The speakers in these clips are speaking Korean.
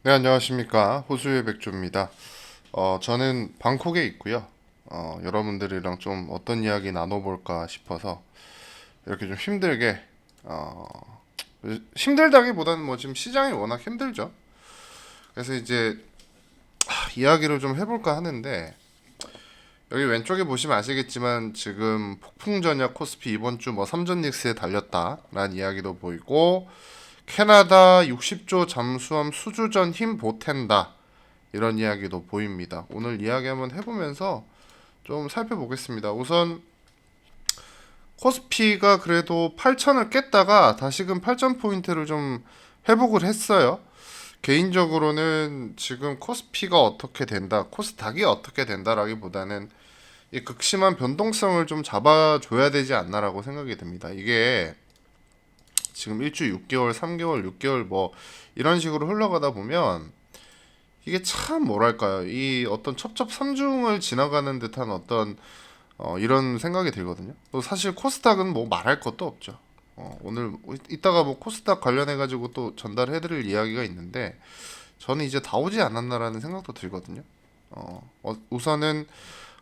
네, 안녕하십니까. 호수의 백조입니다. 저는 방콕에 있고요. 여러분들이랑 좀 어떤 이야기 나눠볼까 싶어서 이렇게 좀 힘들게, 어, 힘들다기보다는 뭐 지금 시장이 워낙 힘들죠. 그래서 이제 이야기를 좀 해볼까 하는데, 여기 왼쪽에 보시면 아시겠지만 지금 폭풍전야 코스피 이번 주 뭐 3전 닉스에 달렸다라는 이야기도 보이고, 캐나다 60조 잠수함 수주전 힘 보탠다. 이런 이야기도 보입니다. 오늘 이야기 한번 해보면서 좀 살펴보겠습니다. 우선 코스피가 그래도 8천을 깼다가 다시금 8천 포인트를 좀 회복을 했어요. 개인적으로는 지금 코스피가 어떻게 된다, 코스닥이 어떻게 된다라기보다는 이 극심한 변동성을 좀 잡아줘야 되지 않나라고 생각이 듭니다. 이게 지금 일주 6개월, 3개월, 6개월 뭐 이런 식으로 흘러가다 보면 이게 참 뭐랄까요? 이 어떤 첩첩산중을 지나가는 듯한 어떤 이런 생각이 들거든요. 또 사실 코스닥은 뭐 말할 것도 없죠. 오늘 이따가 뭐 코스닥 관련해 가지고 또 전달해드릴 이야기가 있는데 저는 이제 다 오지 않았나라는 생각도 들거든요. 우선은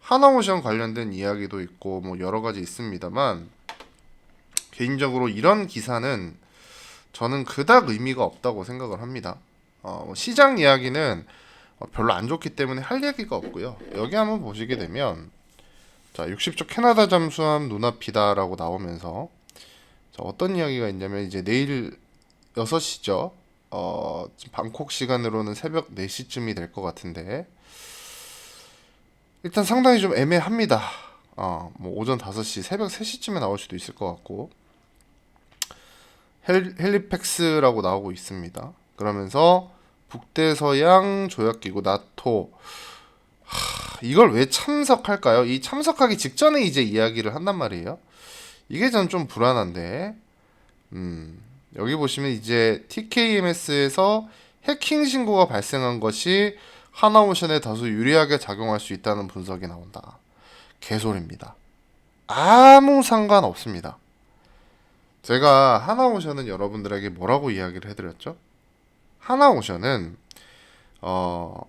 하나오션 관련된 이야기도 있고 뭐 여러 가지 있습니다만 개인적으로 이런 기사는 저는 그닥 의미가 없다고 생각을 합니다. 뭐 시장 이야기는 별로 안 좋기 때문에 할 얘기가 없고요. 여기 한번 보시게 되면 자 60조 캐나다 잠수함 눈앞이다라고 나오면서 자, 어떤 이야기가 있냐면 이제 내일 6시죠. 방콕 시간으로는 새벽 4시쯤이 될 것 같은데 일단 상당히 좀 애매합니다. 뭐 오전 5시, 새벽 3시쯤에 나올 수도 있을 것 같고 헬리팩스라고 나오고 있습니다. 그러면서 북대서양 조약기구 나토 이걸 왜 참석할까요? 이 참석하기 직전에 이제 이야기를 한단 말이에요. 이게 전 좀 불안한데 여기 보시면 이제 TKMS에서 해킹 신고가 발생한 것이 하나오션에 다소 유리하게 작용할 수 있다는 분석이 나온다. 개소리입니다. 아무 상관없습니다. 제가 하나오션은 여러분들에게 뭐라고 이야기를 해드렸죠? 하나오션은 어,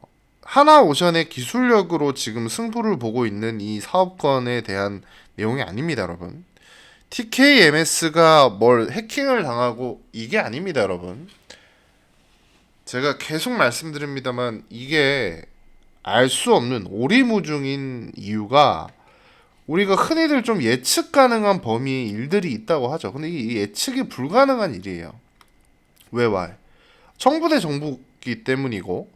하나오션의 기술력으로 지금 승부를 보고 있는 이 사업권에 대한 내용이 아닙니다, 여러분. TKMS가 뭘 해킹을 당하고 이게 아닙니다, 여러분. 제가 계속 말씀드립니다만 이게 알 수 없는 오리무중인 이유가 우리가 흔히들 좀 예측 가능한 범위의 일들이 있다고 하죠. 근데 이 예측이 불가능한 일이에요. 왜 와? 정부 대 정부기 때문이고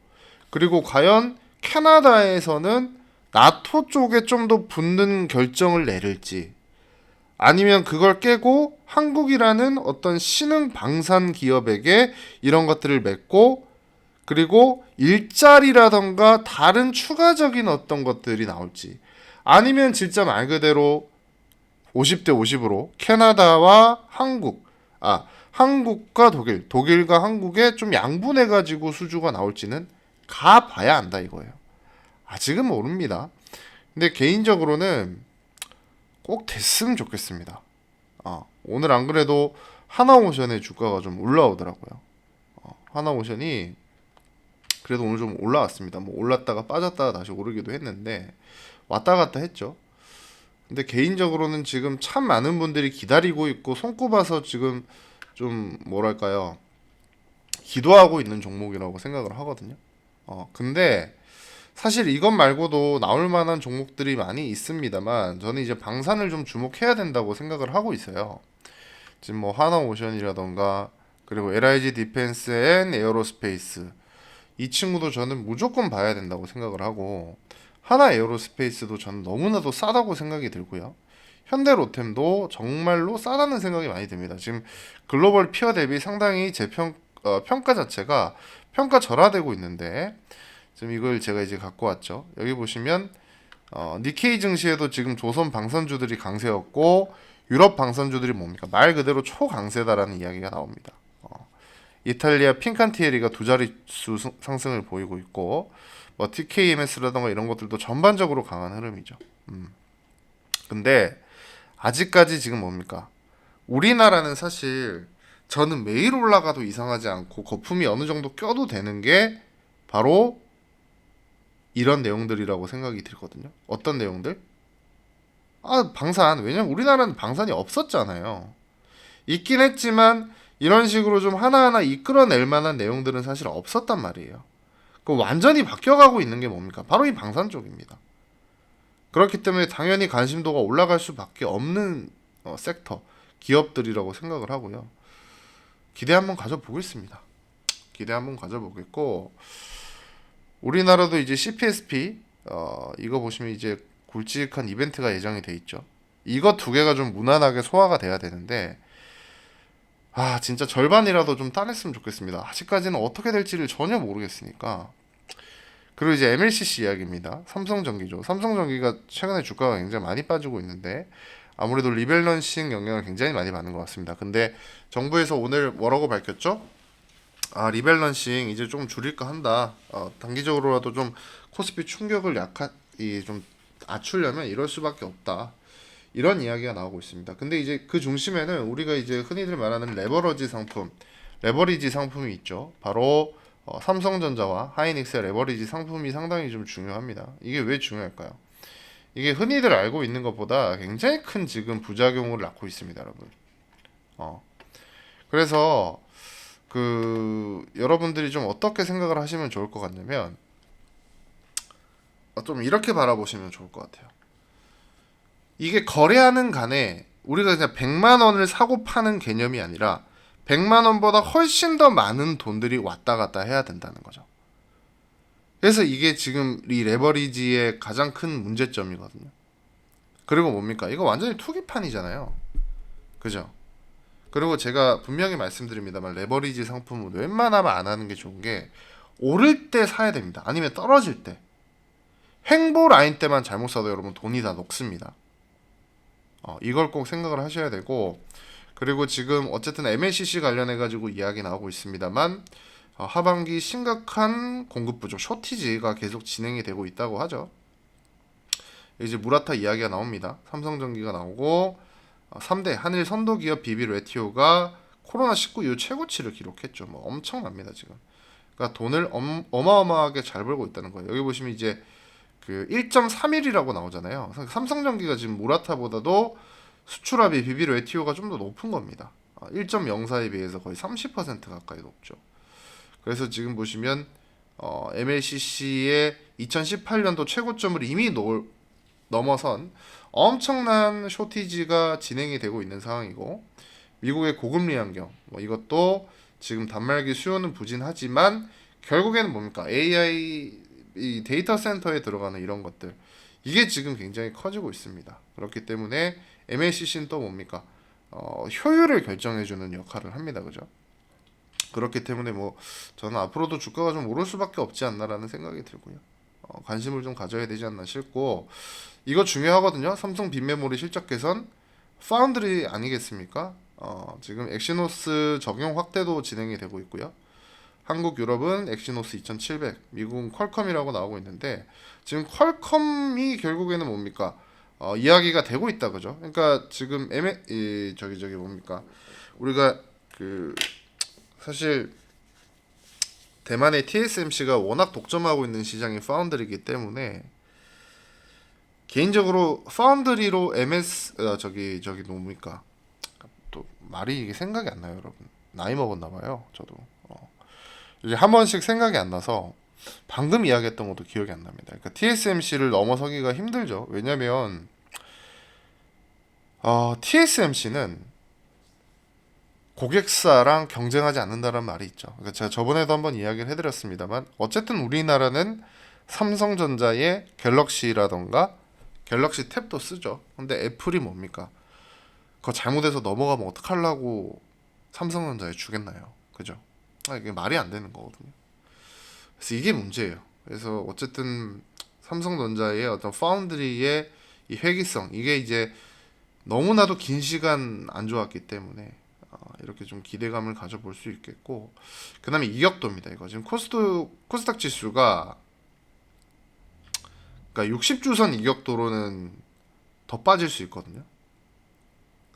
그리고 과연 캐나다에서는 나토 쪽에 좀 더 붙는 결정을 내릴지 아니면 그걸 깨고 한국이라는 어떤 신흥 방산 기업에게 이런 것들을 맺고 그리고 일자리라던가 다른 추가적인 어떤 것들이 나올지 아니면 진짜 말 그대로 50대 50으로 캐나다와 한국과 독일과 한국에 좀 양분해가지고 수주가 나올지는 가봐야 안다 이거예요. 아직은 모릅니다. 근데 개인적으로는 꼭 됐으면 좋겠습니다. 오늘 안 그래도 하나오션의 주가가 좀 올라오더라고요. 하나오션이 그래도 오늘 좀 올라왔습니다. 뭐 올랐다가 빠졌다가 다시 오르기도 했는데 왔다 갔다 했죠. 근데 개인적으로는 지금 참 많은 분들이 기다리고 있고 손꼽아서 지금 좀 뭐랄까요 기도하고 있는 종목이라고 생각을 하거든요. 근데 사실 이것 말고도 나올 만한 종목들이 많이 있습니다만 저는 이제 방산을 좀 주목해야 된다고 생각을 하고 있어요. 지금 뭐 하나오션이라던가 그리고 LIG 디펜스 앤 에어로스페이스 이 친구도 저는 무조건 봐야 된다고 생각을 하고 하나 에어로스페이스도 저는 너무나도 싸다고 생각이 들고요. 현대로템도 정말로 싸다는 생각이 많이 듭니다. 지금 글로벌 피어 대비 상당히 평가 자체가 평가절하되고 있는데 지금 이걸 제가 이제 갖고 왔죠. 여기 보시면 니케이 증시에도 지금 조선 방산주들이 강세였고 유럽 방산주들이 뭡니까? 말 그대로 초강세다라는 이야기가 나옵니다. 이탈리아 핀칸티에리가 두 자릿수 상승을 보이고 있고 뭐 TKMS라던가 이런 것들도 전반적으로 강한 흐름이죠. 근데 아직까지 지금 뭡니까? 우리나라는 사실 저는 매일 올라가도 이상하지 않고 거품이 어느 정도 껴도 되는 게 바로 이런 내용들이라고 생각이 들거든요. 어떤 내용들? 방산. 왜냐면 우리나라는 방산이 없었잖아요. 있긴 했지만 이런 식으로 좀 하나하나 이끌어낼 만한 내용들은 사실 없었단 말이에요. 그 완전히 바뀌어가고 있는 게 뭡니까? 바로 이 방산 쪽입니다. 그렇기 때문에 당연히 관심도가 올라갈 수밖에 없는 섹터, 기업들이라고 생각을 하고요. 기대 한번 가져보겠습니다. 기대 한번 가져보겠고, 우리나라도 이제 CPSP 이거 보시면 이제 굵직한 이벤트가 예정이 돼 있죠. 이거 두 개가 좀 무난하게 소화가 돼야 되는데 진짜 절반이라도 좀 따냈으면 좋겠습니다. 아직까지는 어떻게 될지를 전혀 모르겠으니까. 그리고 이제 MLCC 이야기입니다. 삼성전기죠. 삼성전기가 최근에 주가가 굉장히 많이 빠지고 있는데 아무래도 리밸런싱 영향을 굉장히 많이 받는 것 같습니다. 근데 정부에서 오늘 뭐라고 밝혔죠? 리밸런싱 이제 좀 줄일까 한다. 단기적으로라도 좀 코스피 충격을 좀 낮추려면 이럴 수밖에 없다. 이런 이야기가 나오고 있습니다. 근데 이제 그 중심에는 우리가 이제 흔히들 말하는 레버리지 상품이 있죠. 바로 삼성전자와 하이닉스의 레버리지 상품이 상당히 좀 중요합니다. 이게 왜 중요할까요? 이게 흔히들 알고 있는 것보다 굉장히 큰 지금 부작용을 낳고 있습니다, 여러분. 어. 그래서 여러분들이 좀 어떻게 생각을 하시면 좋을 것 같냐면 좀 이렇게 바라보시면 좋을 것 같아요. 이게 거래하는 간에 우리가 그냥 100만 원을 사고 파는 개념이 아니라 100만 원보다 훨씬 더 많은 돈들이 왔다 갔다 해야 된다는 거죠. 그래서 이게 지금 이 레버리지의 가장 큰 문제점이거든요. 그리고 뭡니까? 이거 완전히 투기판이잖아요. 그죠? 그리고 제가 분명히 말씀드립니다만 레버리지 상품은 웬만하면 안 하는 게 좋은 게 오를 때 사야 됩니다. 아니면 떨어질 때. 횡보 라인 때만 잘못 사도 여러분 돈이 다 녹습니다. 이걸 꼭 생각을 하셔야 되고 그리고 지금 어쨌든 MLCC 관련해 가지고 이야기 나오고 있습니다만 하반기 심각한 공급 부족 쇼티지가 계속 진행이 되고 있다고 하죠. 이제 무라타 이야기가 나옵니다. 삼성전기가 나오고 3대 한일 선도 기업 비비레티오가 코로나19 이후 최고치를 기록했죠. 뭐 엄청납니다 지금. 그러니까 돈을 어마어마하게 잘 벌고 있다는 거예요. 여기 보시면 이제 그 1.31이라고 나오잖아요. 삼성전기가 지금 무라타보다도 수출합이 비비레티오가 좀 더 높은 겁니다. 1.04에 비해서 거의 30% 가까이 높죠. 그래서 지금 보시면 MLCC의 2018년도 최고점을 이미 넘어선 엄청난 쇼티지가 진행이 되고 있는 상황이고 미국의 고금리 환경 이것도 지금 단말기 수요는 부진하지만 결국에는 뭡니까? AI 이 데이터 센터에 들어가는 이런 것들 이게 지금 굉장히 커지고 있습니다. 그렇기 때문에 MLCC는 또 뭡니까? 효율을 결정해주는 역할을 합니다. 그죠? 그렇기 때문에 저는 앞으로도 주가가 좀 오를 수밖에 없지 않나라는 생각이 들고요. 관심을 좀 가져야 되지 않나 싶고 이거 중요하거든요. 삼성 빈메모리 실적 개선 파운드리 아니겠습니까? 지금 엑시노스 적용 확대도 진행이 되고 있고요. 한국 유럽은 엑시노스 2700, 미국은 퀄컴이라고 나오고 있는데 지금 퀄컴이 결국에는 뭡니까? 이야기가 되고 있다 그죠? 그러니까 지금 저기 뭡니까? 우리가 사실 대만의 TSMC가 워낙 독점하고 있는 시장이 파운드리이기 때문에 개인적으로 파운드리로 저기 뭡니까? 또 말이 이게 생각이 안 나요, 여러분. 나이 먹었나 봐요, 저도. 이제 한 번씩 생각이 안 나서 방금 이야기했던 것도 기억이 안 납니다. 그러니까 TSMC를 넘어서기가 힘들죠. 왜냐면 TSMC는 고객사랑 경쟁하지 않는다는 말이 있죠. 그러니까 제가 저번에도 한번 이야기를 해드렸습니다만 어쨌든 우리나라는 삼성전자의 갤럭시라던가 갤럭시 탭도 쓰죠. 근데 애플이 뭡니까? 그거 잘못해서 넘어가면 어떡하려고 삼성전자에 주겠나요? 그죠? 이게 말이 안 되는 거거든요. 그래서 이게 문제예요. 그래서 어쨌든 삼성전자의 어떤 파운드리의 이 회기성 이게 이제 너무나도 긴 시간 안 좋았기 때문에 이렇게 좀 기대감을 가져볼 수 있겠고 그다음에 이격도입니다. 이거 지금 코스닥 지수가 그러니까 60주선 이격도로는 더 빠질 수 있거든요.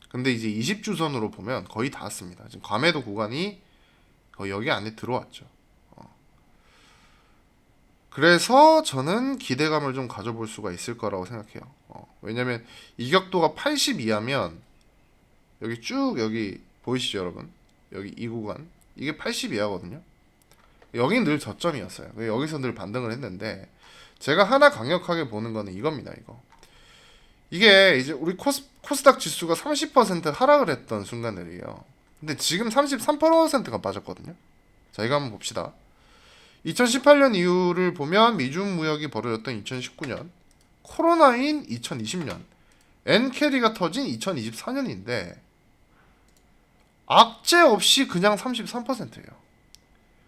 근데 이제 20주선으로 보면 거의 다 왔습니다. 지금 과매도 구간이 거의 여기 안에 들어왔죠. 그래서 저는 기대감을 좀 가져볼 수가 있을 거라고 생각해요. 왜냐면 이격도가 80 이하면 여기 쭉 여기 보이시죠 여러분? 여기 이 구간 이게 80 이하거든요. 여긴 늘 저점이었어요. 여기서 늘 반등을 했는데 제가 하나 강력하게 보는 거는 이겁니다. 이게 이제 우리 코스닥 지수가 30% 하락을 했던 순간들이에요. 근데 지금 33%가 빠졌거든요. 자, 이거 한번 봅시다. 2018년 이후를 보면 미중 무역이 벌어졌던 2019년, 코로나인 2020년, 엔캐리가 터진 2024년인데 악재 없이 그냥 33%예요.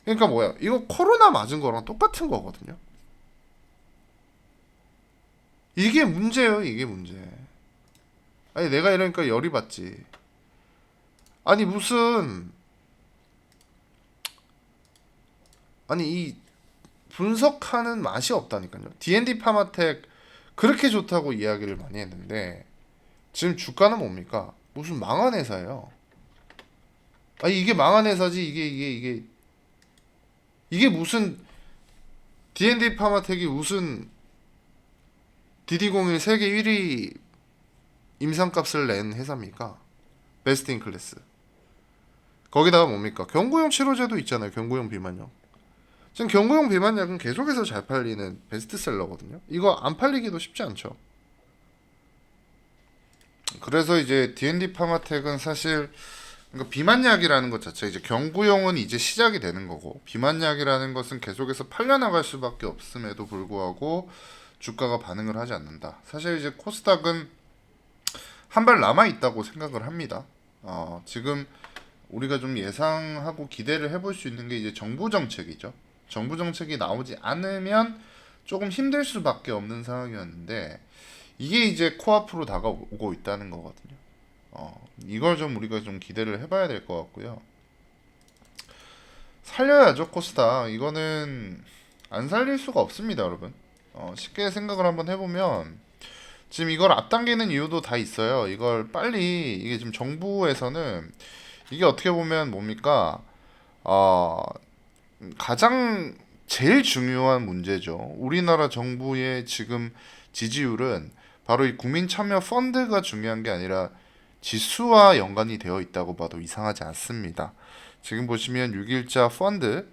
그러니까 뭐야? 이거 코로나 맞은 거랑 똑같은 거거든요. 이게 문제예요, 이게 문제. 아니 내가 이러니까 열이 받지. 아니 무슨 아니 이 분석하는 맛이 없다니까요. D&D 파마텍 그렇게 좋다고 이야기를 많이 했는데 지금 주가는 뭡니까? 무슨 망한 회사예요. 아니 이게 망한 회사지 이게 무슨 D&D 파마텍이 무슨 DD01 세계 1위 임상값을 낸 회사입니까? 베스트 인 클래스. 거기다가 뭡니까? 경구용 치료제도 있잖아요. 경구용 비만약. 지금 경구용 비만약은 계속해서 잘 팔리는 베스트셀러거든요. 이거 안 팔리기도 쉽지 않죠. 그래서 이제 D&D 파마텍은 사실 그러니까 비만약이라는 것 자체 이제 경구용은 이제 시작이 되는 거고 비만약이라는 것은 계속해서 팔려나갈 수밖에 없음에도 불구하고 주가가 반응을 하지 않는다. 사실 이제 코스닥은 한 발 남아 있다고 생각을 합니다. 지금 우리가 좀 예상하고 기대를 해볼 수 있는 게 이제 정부 정책이죠. 정부 정책이 나오지 않으면 조금 힘들 수밖에 없는 상황이었는데 이게 이제 코앞으로 다가오고 있다는 거거든요. 이걸 좀 우리가 좀 기대를 해봐야 될 것 같고요. 살려야죠 코스닥. 이거는 안 살릴 수가 없습니다, 여러분. 쉽게 생각을 한번 해보면 지금 이걸 앞당기는 이유도 다 있어요. 이걸 빨리 이게 지금 정부에서는 이게 어떻게 보면 뭡니까? 가장 제일 중요한 문제죠. 우리나라 정부의 지금 지지율은 바로 이 국민 참여 펀드가 중요한 게 아니라 지수와 연관이 되어 있다고 봐도 이상하지 않습니다. 지금 보시면 6일자 펀드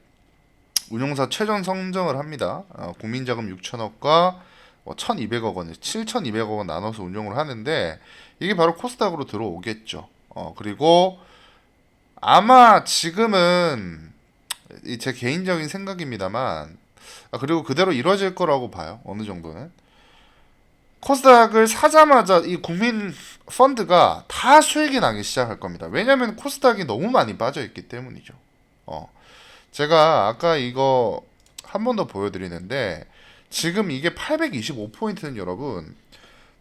운용사 최종 선정을 합니다. 국민자금 6천억과 1,200억 원, 7,200억 원 나눠서 운용을 하는데 이게 바로 코스닥으로 들어오겠죠. 그리고 아마 지금은 제 개인적인 생각입니다만 그리고 그대로 이루어질 거라고 봐요. 어느 정도는. 코스닥을 사자마자 이 국민 펀드가 다 수익이 나기 시작할 겁니다. 왜냐하면 코스닥이 너무 많이 빠져 있기 때문이죠. 제가 아까 이거 한 번 더 보여드리는데 지금 이게 825포인트는 여러분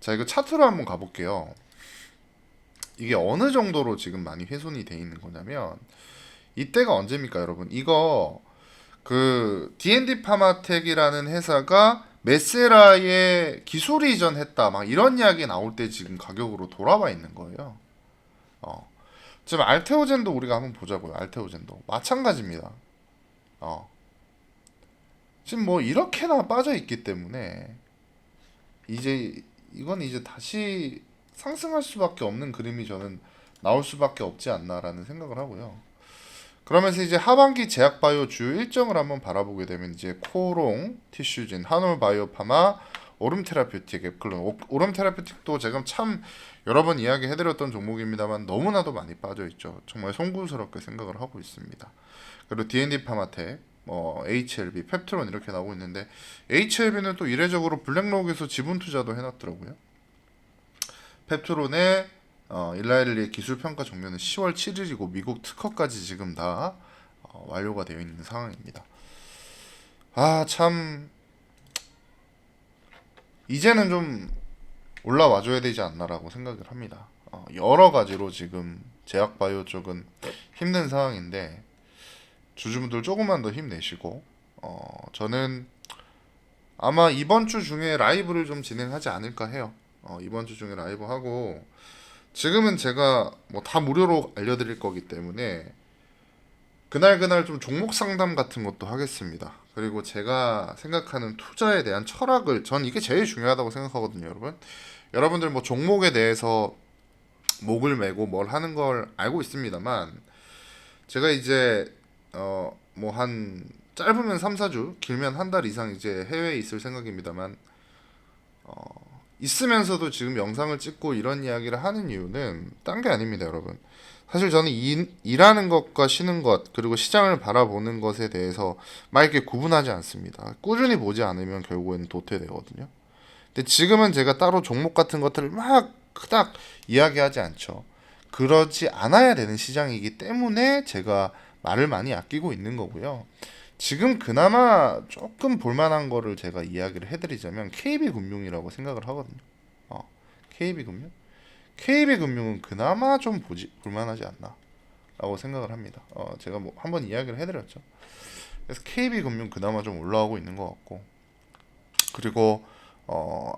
자 이거 차트로 한번 가볼게요. 이게 어느 정도로 지금 많이 훼손이 돼 있는 거냐면 이때가 언제입니까 여러분? 이거 그 D&D 파마텍이라는 회사가 메세라에 기술 이전했다 막 이런 이야기 나올 때 지금 가격으로 돌아와 있는 거예요. 지금 알테오젠도 우리가 한번 보자고요. 알테오젠도 마찬가지입니다. 지금 뭐 이렇게나 빠져 있기 때문에 이제 이건 이제 다시 상승할 수밖에 없는 그림이 저는 나올 수밖에 없지 않나라는 생각을 하고요. 그러면서 이제 하반기 제약바이오 주요 일정을 한번 바라보게 되면 이제 코롱, 티슈진, 한올바이오파마, 오름테라퓨틱, 앱클론, 오름테라퓨틱도 제가 참 여러 번 이야기해드렸던 종목입니다만 너무나도 많이 빠져 있죠. 정말 송구스럽게 생각을 하고 있습니다. 그리고 D&D 파마텍, HLB, 펩트론 이렇게 나오고 있는데 HLB는 또 이례적으로 블랙록에서 지분 투자도 해놨더라고요. 펩트론의 일라일리의 기술평가 종료는 10월 7일이고 미국 특허까지 지금 다 완료가 되어 있는 상황입니다. 참 이제는 좀 올라와줘야 되지 않나라고 생각을 합니다. 여러 가지로 지금 제약바이오 쪽은 힘든 상황인데 주주분들 조금만 더 힘내시고 저는 아마 이번 주 중에 라이브를 좀 진행하지 않을까 해요. 이번 주 중에 라이브 하고 지금은 제가 뭐 다 무료로 알려드릴 거기 때문에 그날 좀 종목 상담 같은 것도 하겠습니다. 그리고 제가 생각하는 투자에 대한 철학을 전 이게 제일 중요하다고 생각하거든요, 여러분. 여러분들 뭐 종목에 대해서 목을 메고 뭘 하는 걸 알고 있습니다만 제가 이제 뭐 한 짧으면 3, 4주, 길면 한 달 이상 이제 해외에 있을 생각입니다만 있으면서도 지금 영상을 찍고 이런 이야기를 하는 이유는 딴 게 아닙니다, 여러분. 사실 저는 일하는 것과 쉬는 것 그리고 시장을 바라보는 것에 대해서 막 이렇게 구분하지 않습니다. 꾸준히 보지 않으면 결국에는 도태되거든요. 근데 지금은 제가 따로 종목 같은 것들을 막 그닥 이야기하지 않죠. 그러지 않아야 되는 시장이기 때문에 제가 말을 많이 아끼고 있는 거고요. 지금 그나마 조금 볼만한 거를 제가 이야기를 해드리자면 KB금융이라고 생각을 하거든요. KB금융? KB금융은 그나마 좀 볼만하지 않나 라고 생각을 합니다. 제가 뭐 한번 이야기를 해드렸죠. 그래서 KB금융 그나마 좀 올라오고 있는 것 같고 그리고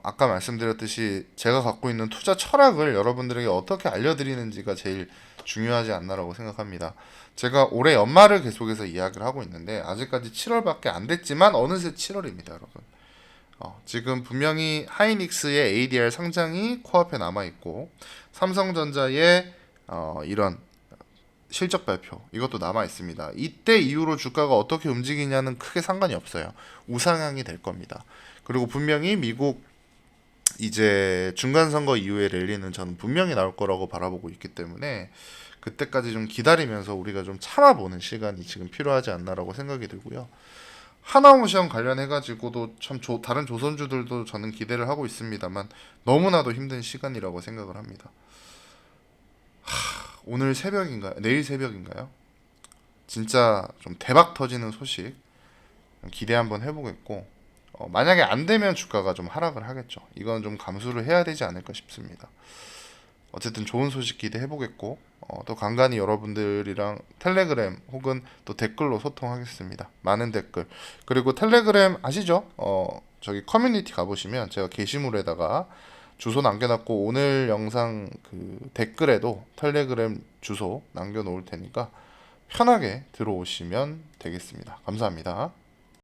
아까 말씀드렸듯이 제가 갖고 있는 투자 철학을 여러분들에게 어떻게 알려드리는지가 제일 중요하지 않나라고 생각합니다. 제가 올해 연말을 계속해서 이야기를 하고 있는데 아직까지 7월밖에 안 됐지만 어느새 7월입니다, 여러분. 지금 분명히 하이닉스의 ADR 상장이 코앞에 남아 있고 삼성전자의 이런 실적 발표 이것도 남아 있습니다. 이때 이후로 주가가 어떻게 움직이냐는 크게 상관이 없어요. 우상향이 될 겁니다. 그리고 분명히 미국 이제 중간 선거 이후의 랠리는 저는 분명히 나올 거라고 바라보고 있기 때문에 그때까지 좀 기다리면서 우리가 좀 참아보는 시간이 지금 필요하지 않나라고 생각이 들고요. 하나오션 관련해가지고도 참 다른 조선주들도 저는 기대를 하고 있습니다만 너무나도 힘든 시간이라고 생각을 합니다. 오늘 새벽인가요? 내일 새벽인가요? 진짜 좀 대박 터지는 소식 기대 한번 해보겠고 만약에 안 되면 주가가 좀 하락을 하겠죠. 이건 좀 감수를 해야 되지 않을까 싶습니다. 어쨌든 좋은 소식 기대해보겠고 또 간간히 여러분들이랑 텔레그램 혹은 또 댓글로 소통하겠습니다. 많은 댓글 그리고 텔레그램 아시죠? 저기 커뮤니티 가보시면 제가 게시물에다가 주소 남겨놨고 오늘 영상 그 댓글에도 텔레그램 주소 남겨놓을 테니까 편하게 들어오시면 되겠습니다. 감사합니다.